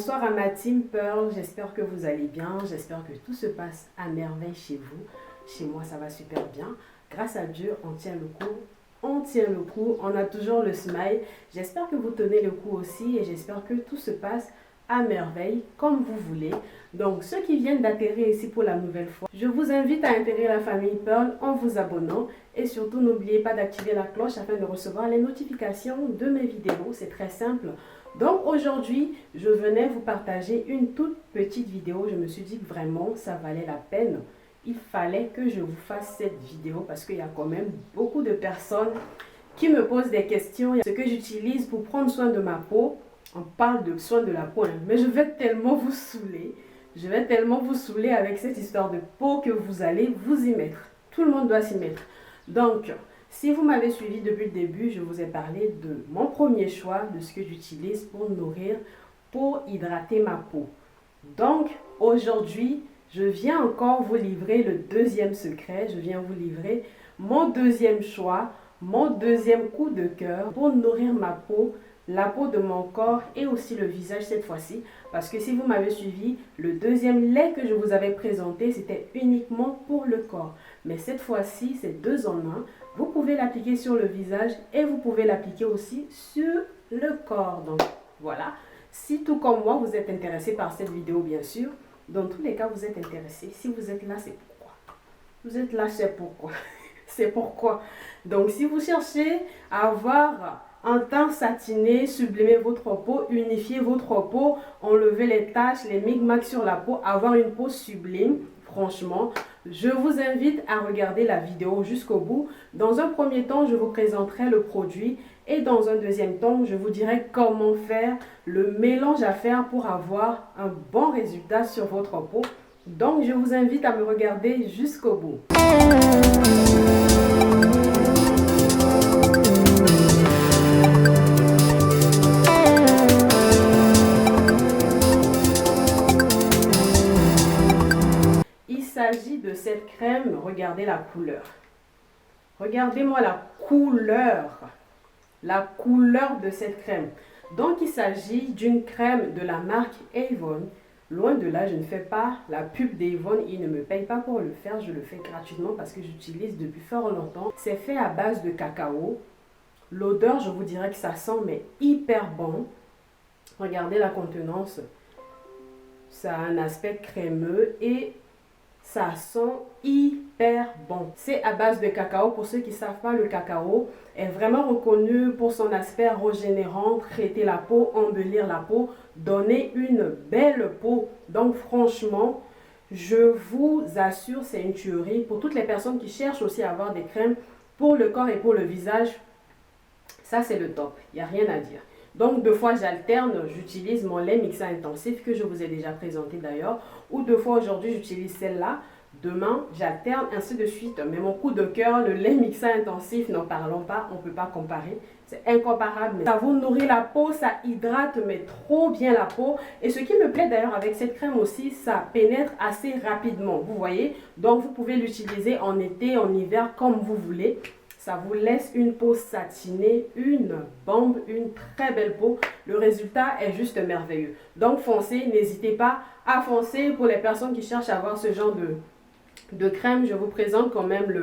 Bonsoir à ma team Pearl, j'espère que vous allez bien, j'espère que tout se passe à merveille chez vous. Chez moi ça va super bien, grâce à Dieu on tient le coup, on a toujours le smile. J'espère que vous tenez le coup aussi et j'espère que tout se passe à merveille comme vous voulez. Donc ceux qui viennent d'atterrir ici pour la nouvelle fois, je vous invite à intégrer la famille Pearl en vous abonnant et surtout n'oubliez pas d'activer la cloche afin de recevoir les notifications de mes vidéos, c'est très simple. Donc aujourd'hui, je venais vous partager une toute petite vidéo. Je me suis dit que vraiment, ça valait la peine. Il fallait que je vous fasse cette vidéo parce qu'il y a quand même beaucoup de personnes qui me posent des questions. Ce que j'utilise pour prendre soin de ma peau, on parle de soin de la peau, hein, mais je vais tellement vous saouler. Je vais tellement vous saouler avec cette histoire de peau que vous allez vous y mettre. Tout le monde doit s'y mettre. Donc, si vous m'avez suivi depuis le début, je vous ai parlé de mon premier choix, de ce que j'utilise pour nourrir, pour hydrater ma peau. Donc, aujourd'hui, je viens encore vous livrer le deuxième secret. Je viens vous livrer mon deuxième choix, mon deuxième coup de cœur pour nourrir ma peau, la peau de mon corps et aussi le visage cette fois-ci. Parce que si vous m'avez suivi, le deuxième lait que je vous avais présenté, c'était uniquement pour le corps. Mais cette fois-ci, c'est 2 en 1. Vous pouvez l'appliquer sur le visage et vous pouvez l'appliquer aussi sur le corps. Donc voilà, si tout comme moi, vous êtes intéressé par cette vidéo, bien sûr, dans tous les cas, vous êtes intéressé. Si vous êtes là, c'est pourquoi. Vous êtes là, c'est pourquoi. C'est pourquoi. Donc si vous cherchez à avoir un teint satiné, sublimer votre peau, unifier votre peau, enlever les taches, les micmacs sur la peau, avoir une peau sublime, franchement, je vous invite à regarder la vidéo jusqu'au bout. Dans un premier temps, je vous présenterai le produit et dans un deuxième temps, je vous dirai comment faire le mélange à faire pour avoir un bon résultat sur votre peau. Donc, je vous invite à me regarder jusqu'au bout. Il s'agit de cette crème, regardez la couleur. Regardez-moi la couleur de cette crème. Donc il s'agit d'une crème de la marque Avon. Loin de là, je ne fais pas la pub d'Avon, ils ne me payent pas pour le faire, je le fais gratuitement parce que j'utilise depuis fort longtemps. C'est fait à base de cacao. L'odeur, je vous dirais que ça sent mais hyper bon. Regardez la contenance. Ça a un aspect crémeux et ça sent hyper bon. C'est à base de cacao. Pour ceux qui ne savent pas, le cacao est vraiment reconnu pour son aspect régénérant, traiter la peau, embellir la peau, donner une belle peau. Donc franchement, je vous assure, c'est une tuerie. Pour toutes les personnes qui cherchent aussi à avoir des crèmes pour le corps et pour le visage, ça c'est le top. Il n'y a rien à dire. Donc, 2 fois, j'alterne, j'utilise mon lait mixant intensif que je vous ai déjà présenté d'ailleurs. Ou 2 fois aujourd'hui, j'utilise celle-là. Demain, j'alterne, ainsi de suite. Mais mon coup de cœur, le lait mixant intensif, n'en parlons pas, on ne peut pas comparer. C'est incomparable. Ça vous nourrit la peau, ça hydrate, mais trop bien la peau. Et ce qui me plaît d'ailleurs avec cette crème aussi, ça pénètre assez rapidement. Vous voyez? Donc, vous pouvez l'utiliser en été, en hiver, comme vous voulez. Ça vous laisse une peau satinée, une bombe, une très belle peau. Le résultat est juste merveilleux. Donc foncez, n'hésitez pas à foncer. Pour les personnes qui cherchent à avoir ce genre de crème, je vous présente quand même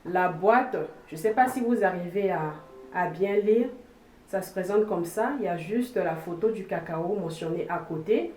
la boîte. Je ne sais pas si vous arrivez à bien lire. Ça se présente comme ça. Il y a juste la photo du cacao mentionnée à côté.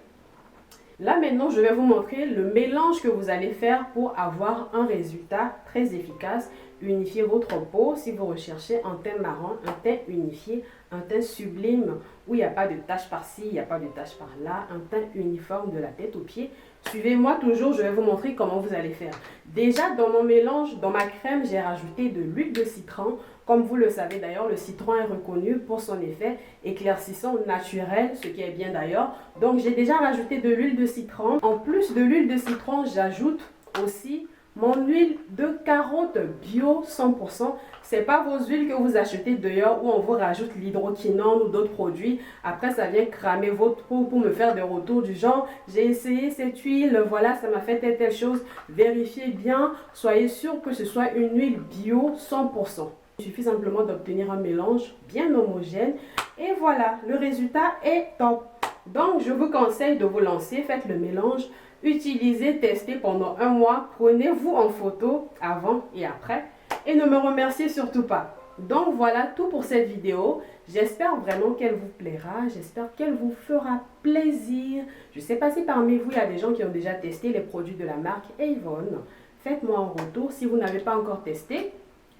Là maintenant, je vais vous montrer le mélange que vous allez faire pour avoir un résultat très efficace. Unifier votre peau si vous recherchez un teint marron, un teint unifié, un teint sublime où il n'y a pas de taches par-ci, il n'y a pas de taches par-là, un teint uniforme de la tête aux pieds. Suivez-moi toujours, je vais vous montrer comment vous allez faire. Déjà dans mon mélange, dans ma crème, j'ai rajouté de l'huile de citron. Comme vous le savez d'ailleurs, le citron est reconnu pour son effet éclaircissant naturel, ce qui est bien d'ailleurs. Donc j'ai déjà rajouté de l'huile de citron. En plus de l'huile de citron, j'ajoute aussi mon huile de carotte bio 100%. C'est pas vos huiles que vous achetez dehors où on vous rajoute l'hydroquinone ou d'autres produits. Après, ça vient cramer votre peau pour me faire des retours du genre j'ai essayé cette huile, voilà, ça m'a fait telle chose. Vérifiez bien, soyez sûr que ce soit une huile bio 100%. Il suffit simplement d'obtenir un mélange bien homogène et voilà, le résultat est top. Donc, je vous conseille de vous lancer, faites le mélange, utilisez, testez pendant un mois, prenez-vous en photo avant et après et ne me remerciez surtout pas. Donc, voilà tout pour cette vidéo. J'espère vraiment qu'elle vous plaira, j'espère qu'elle vous fera plaisir. Je sais pas si parmi vous, il y a des gens qui ont déjà testé les produits de la marque Avon. Faites-moi un retour si vous n'avez pas encore testé.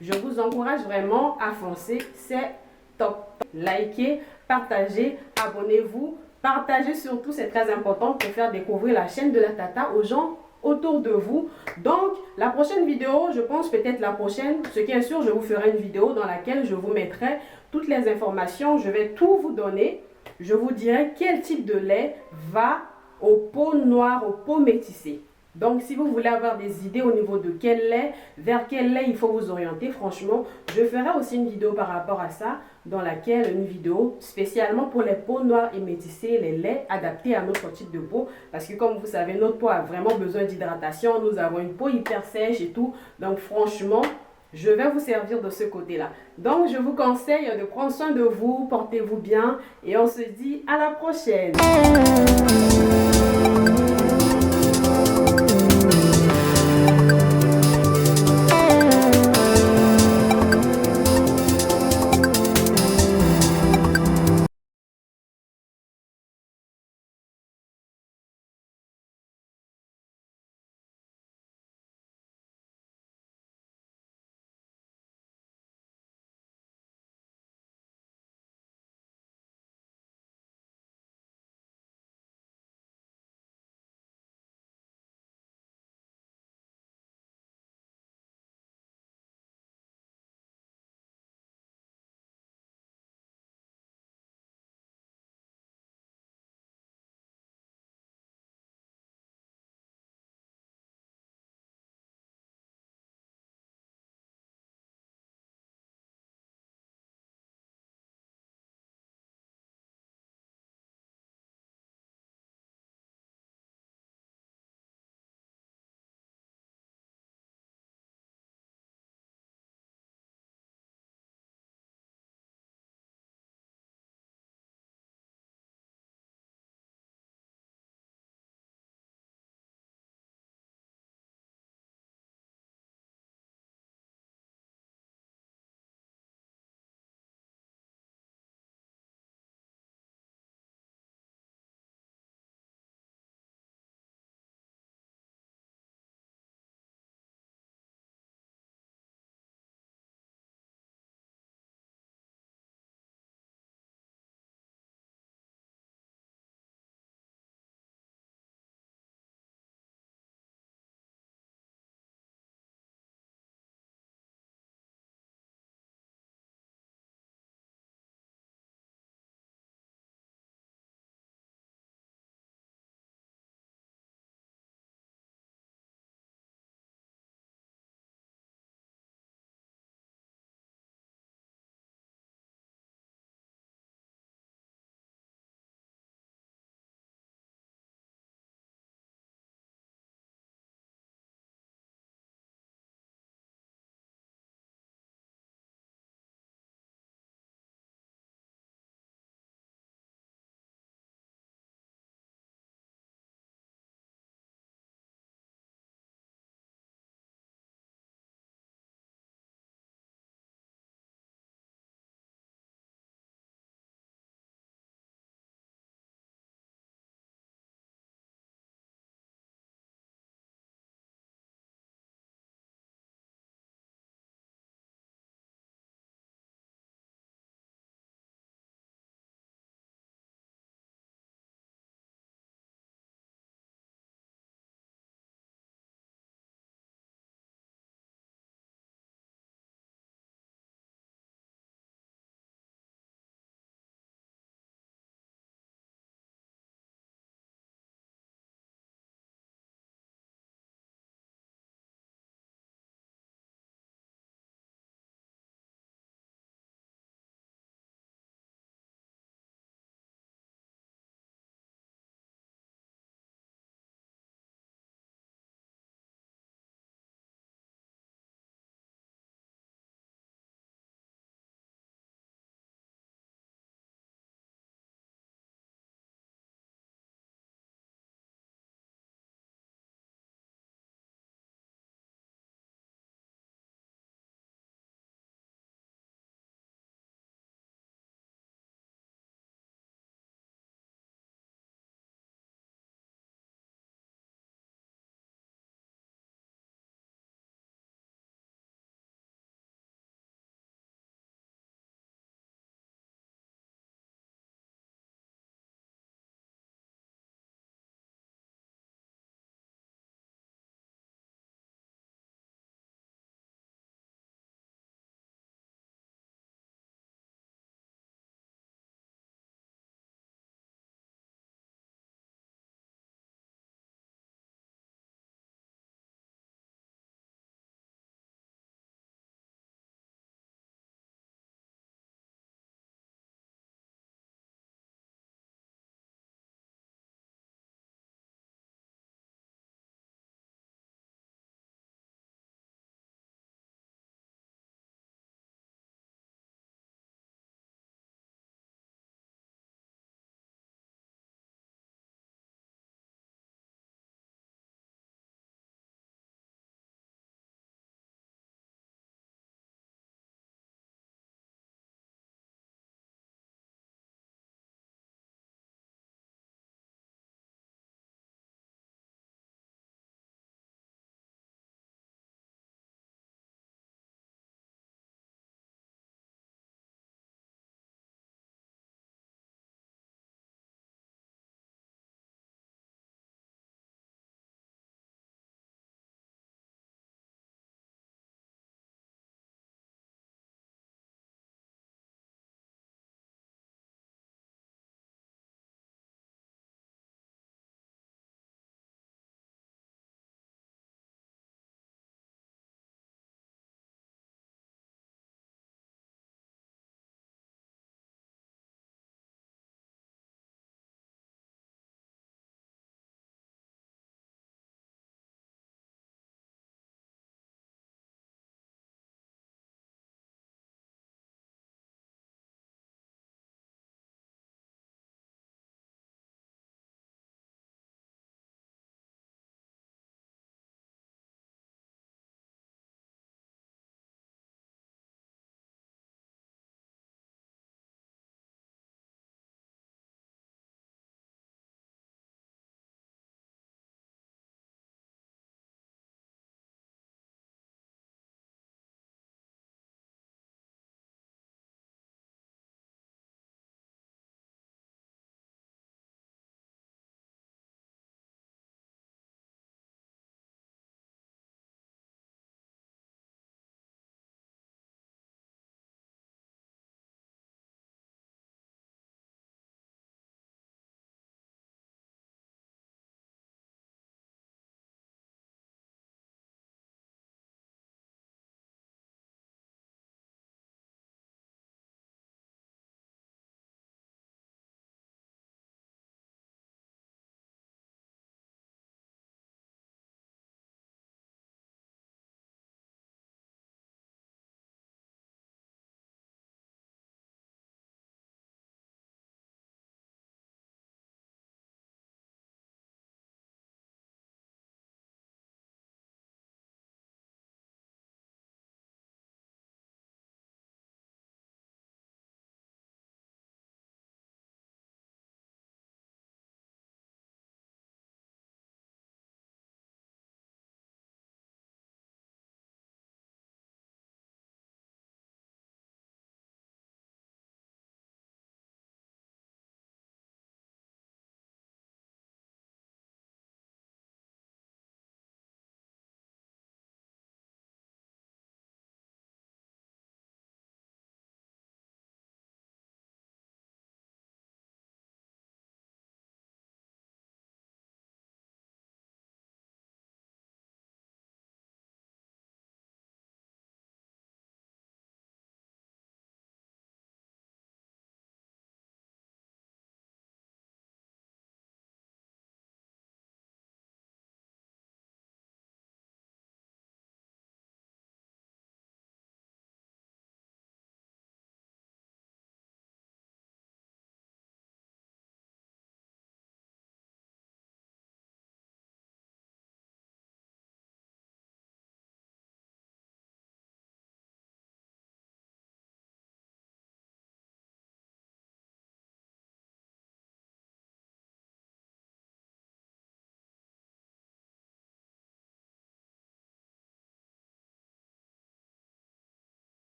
Je vous encourage vraiment à foncer, c'est top. Likez, partagez, abonnez-vous. Partagez surtout, c'est très important pour faire découvrir la chaîne de la Tata aux gens autour de vous. Donc, la prochaine vidéo, je pense peut-être la prochaine, ce qui est sûr, je vous ferai une vidéo dans laquelle je vous mettrai toutes les informations. Je vais tout vous donner. Je vous dirai quel type de lait va aux peaux noires, aux peaux métissées. Donc, si vous voulez avoir des idées au niveau de quel lait, vers quel lait il faut vous orienter, franchement, je ferai aussi une vidéo par rapport à ça, dans laquelle une vidéo spécialement pour les peaux noires et métissées, les laits adaptés à notre type de peau. Parce que comme vous savez, notre peau a vraiment besoin d'hydratation, nous avons une peau hyper sèche et tout. Donc, franchement, je vais vous servir de ce côté-là. Donc, je vous conseille de prendre soin de vous, portez-vous bien et on se dit à la prochaine.